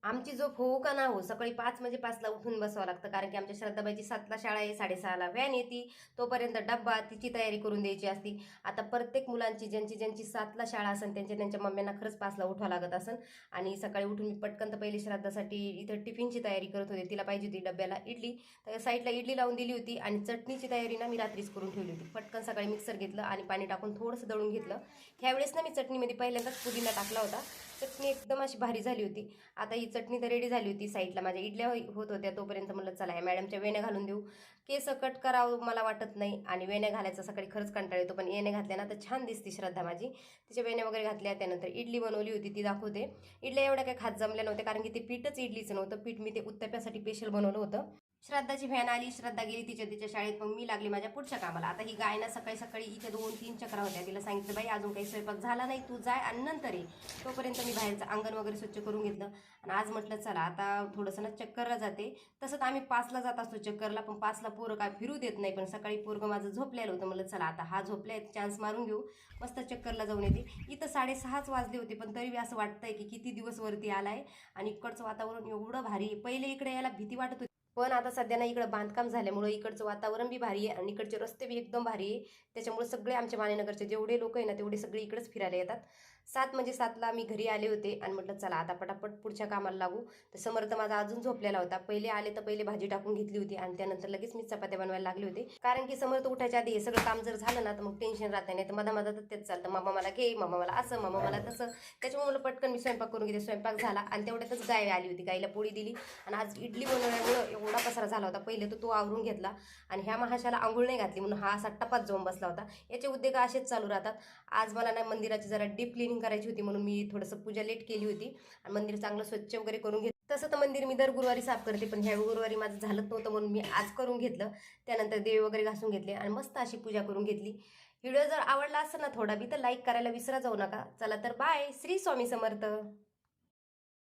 आमची झोप हो का ना हो, सकाळी 5 म्हणजे 5ला उठून बसावं लागतं, कारण की आमच्या श्रद्धाबाईची 7ला शाळा आहे, 6:30ला व्हॅन येते, तोपर्यंत डब्बा तिची तयारी करून द्यायची असती. आता प्रत्येक मुलांची ज्यांची 7ला शाळा असेल त्यांच्या मम्म्यांना खरंच 5ला उठावं लागत असेल. आणि सकाळी उठून मी पटकन तर पहिली श्राद्धासाठी इथं टिफिनची तयारी करत होते. तिला पाहिजे होती डब्याला इडली, तर साईडला इडली लावून दिली होती आणि चटणीची तयारी ना मी रात्रीच करून ठेवली होती. पटकन सकाळी मिक्सर घेतलं आणि पाणी टाकून थोडंसं दळून घेतलं. ह्यावेळेस ना मी चटणीमध्ये पहिल्यांदाच पुदिना टाकला होता. चटणी एकदम अशी भारी झाली होती. आता ही चटणी तर रेडी झाली होती. साईडला माझ्या इडल्या होत होत्या, तोपर्यंत म्हणलं चला या मॅडमच्या वेण्या घालून देऊ. केस कट करावं मला वाटत नाही आणि वेण्या घालायचा सकाळी खरंच कंटाळ येतो, पण वेण्या घातल्या ना तर छान दिसते श्रद्धा माझी. तिच्या वेण्या वगैरे घातल्या. त्यानंतर इडली बनवली होती, ती दाखवते. इडल्या एवढ्या काही खात जमल्या नव्हत्या, कारण की ते पीठच इडलीचं नव्हतं. पीठ मी ते उत्तप्यासाठी स्पेशल बनवलं होतं. श्रद्धाची व्हॅन आली, श्रद्धा गेली तिच्या शाळेत, मग मी लागली माझ्या पुढच्या कामाला. आता ही गाय ना सकाळी सकाळी इथे 2-3 चक्रा होत्या. तिला सांगितलं बाई अजून काही स्वयंपाक झाला नाही, तू जाय आणि नंतर ये. तोपर्यंत मी बाहेरचं अंगण वगैरे स्वच्छ करून घेतलं आणि आज म्हटलं चला आता थोडंसं ना चक्करला जाते. तसं तर आम्ही 5ला जात असतो चक्करला, पण 5ला पोरं काय फिरू देत नाही. पण सकाळी पोरगं माझं झोपलेलं होतं, म्हणलं चला आता हा झोपलाय चान्स मारून घेऊ, मस्त चक्करला जाऊन येते. इथं 6:30 वाजले होते, पण तरी असं वाटतंय की किती दिवस वरती आलाय आणि इकडचं वातावरण एवढं भारी. पहिले इकडे यायला भीती वाटत होती, पण आता सध्या ना इकडं बांधकाम झाल्यामुळे इकडचं वातावरण बी भारी आहे आणि इकडचे रस्ते बी एकदम भारी आहे. त्याच्यामुळे सगळे आमच्या मानेनगरचे जेवढे लोक आहे ना तेवढे सगळे इकडेच फिरायला येतात. 7 म्हणजे 7ला मी घरी आले होते आणि म्हटलं चला आता पटापट पुढच्या कामाला लागू. तर समर्थ माझा अजून झोपलेला होता. पहिले आले तर पहिले भाजी टाकून घेतली होती आणि त्यानंतर लगेच मी चपात्या बनवायला लागले होते, कारण की समर्थ उठायच्या आधी हे सगळं काम जर झालं ना तर मग टेन्शन राहत नाही. तर मधात तेच चालतं, मामा मला घे, मामा मला असं, मामा मला तसं. त्याच्यामुळे मला पटकन मी स्वयंपाक करून घेते. स्वयंपाक झाला आणि तेवढ्यातच गाय आली होती, गाईला पोळी दिली आणि आज इडली बनवल्यामुळं एवढा पसारा झाला होता. पहिले तर तो आवरून घेतला आणि ह्या महाशाला आंघोळ नाही घातली म्हणून हा असा टपात जाऊन बसला होता. याचे उद्योग असेच चालू राहतात. आज मला ना मंदिराची जरा डीप क्लिनिंग करायची होती, म्हणून मी थोडंसं पूजा लेट केली होती आणि मंदिर चांगलं स्वच्छ वगैरे करून घेतलं. तसं तर मंदिर मी दर गुरुवारी साफ करते, पण ह्या गुरुवारी माझं झालंच नव्हतं म्हणून मी आज करून घेतलं. त्यानंतर देव वगैरे घासून घेतले आणि मस्त अशी पूजा करून घेतली. व्हिडिओ जर आवडला असेल ना थोडा बी तर लाईक करायला विसरा जाऊ नका. चला तर बाय. श्री स्वामी समर्थ.